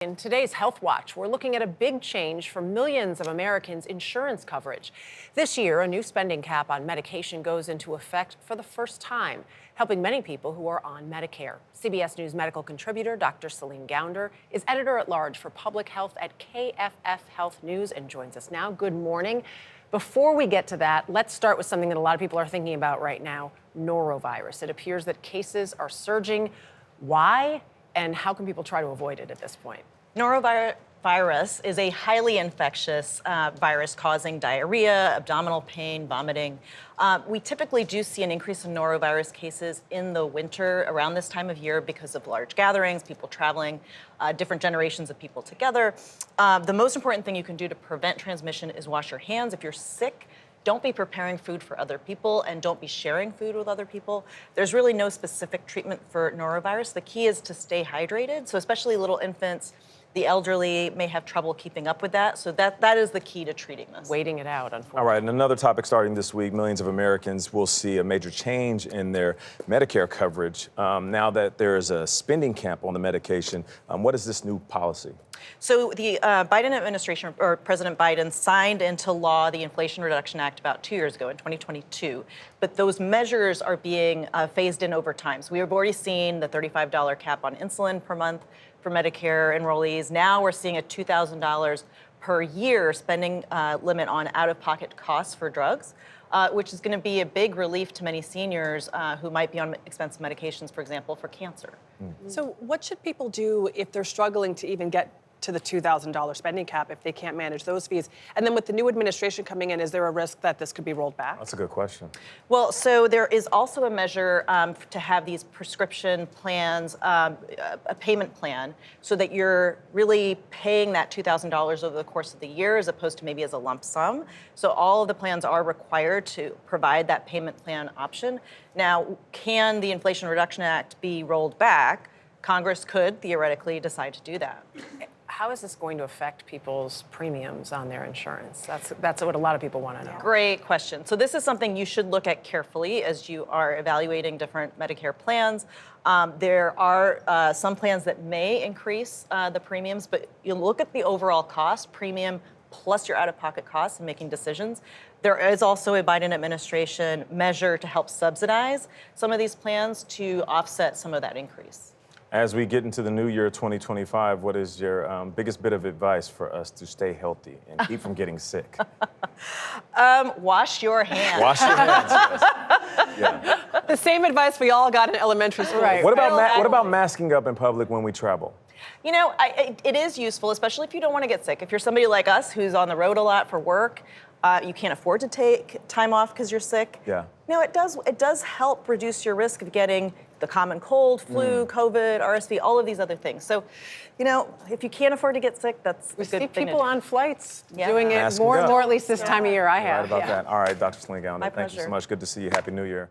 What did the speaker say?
In today's Health Watch, we're looking at a big change for millions of Americans' insurance coverage. This year, a new spending cap on medication goes into effect for the first time, helping many people who are on Medicare. CBS News medical contributor Dr. Celine Gounder is editor-at-large for public health at KFF Health News and joins us now. Good morning. Before we get to that, let's start with something that a lot of people are thinking about right now, norovirus. It appears that cases are surging. Why? And how can people try to avoid it at this point? Norovirus is a highly infectious virus causing diarrhea, abdominal pain, vomiting. We typically do see an increase in norovirus cases in the winter around this time of year because of large gatherings, people traveling, different generations of people together. The most important thing you can do to prevent transmission is wash your hands. If you're sick, don't be preparing food for other people and don't be sharing food with other people. There's really no specific treatment for norovirus. The key is to stay hydrated. So especially little infants, the elderly may have trouble keeping up with that. So that is the key to treating this. Waiting it out, unfortunately. All right, and another topic starting this week, millions of Americans will see a major change in their Medicare coverage. Now that there is a spending cap on the medication, what is this new policy? So the Biden administration, or President Biden, signed into law the Inflation Reduction Act about 2 years ago in 2022. But those measures are being phased in over time. So we have already seen the $35 cap on insulin per month for Medicare enrollees. Now we're seeing a $2,000 per year spending limit on out-of-pocket costs for drugs, which is going to be a big relief to many seniors who might be on expensive medications, for example, for cancer. So what should people do if they're struggling to even get to the $2,000 spending cap if they can't manage those fees? And then with the new administration coming in, is there a risk that this could be rolled back? That's a good question. Well, so there is also a measure to have these prescription plans, a payment plan, so that you're really paying that $2,000 over the course of the year as opposed to maybe as a lump sum. So all of the plans are required to provide that payment plan option. Now, can the Inflation Reduction Act be rolled back? Congress could theoretically decide to do that. How is this going to affect people's premiums on their insurance? That's what a lot of people want to know. Great question. So this is something you should look at carefully as you are evaluating different Medicare plans. There are some plans that may increase the premiums, but you look at the overall cost, premium plus your out-of-pocket costs and making decisions. There is also a Biden administration measure to help subsidize some of these plans to offset some of that increase. As we get into the new year 2025, what is your biggest bit of advice for us to stay healthy and keep from getting sick? Wash your hands. Wash your hands. Yes. Yeah. The same advice we all got in elementary school. Right. What about masking up in public when we travel? You know, it is useful, especially if you don't want to get sick. If you're somebody like us who's on the road a lot for work, you can't afford to take time off because you're sick. Yeah. No, it does help reduce your risk of getting the common cold, flu, COVID, RSV, all of these other things. So, you know, if you can't afford to get sick, that's We a see good thing to people do. on flights Yeah. doing it Masking more and up. more, at least this time of year I Right have. about that. All right, Dr. Celine Gounder, My thank you so pleasure. much. Good to see you. Happy New Year.